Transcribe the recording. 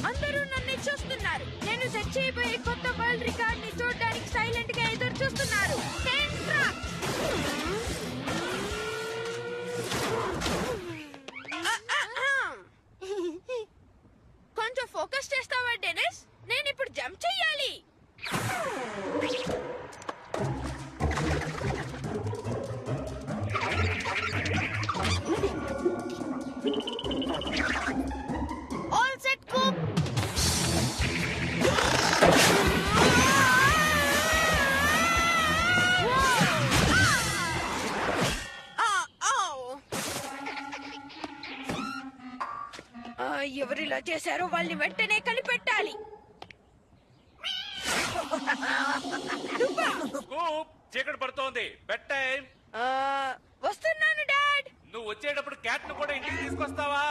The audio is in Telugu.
అందరూ నన్ను చూస్తున్నారు. నేను సెట్ చేయబోయే కొత్త వరల్డ్ రికార్డ్ ని చూడడానికి సైలెంట్ గా ఎదురు చూస్తున్నారు. కొంచెం ఫోకస్ చేస్తావా డెనిస్? నేను ఇప్పుడు జంప్ చెయ్యాలి. All set cook. ఎవరిలా చేశారో వాళ్ళని వెంటనే కనిపెట్టాలి. చీకటి పడుతోంది. Bed time. వస్తున్నాను డాడ్. నువ్వు వచ్చేటప్పుడు క్యాట్ ను కూడా ఇంటికి తీసుకొస్తావా?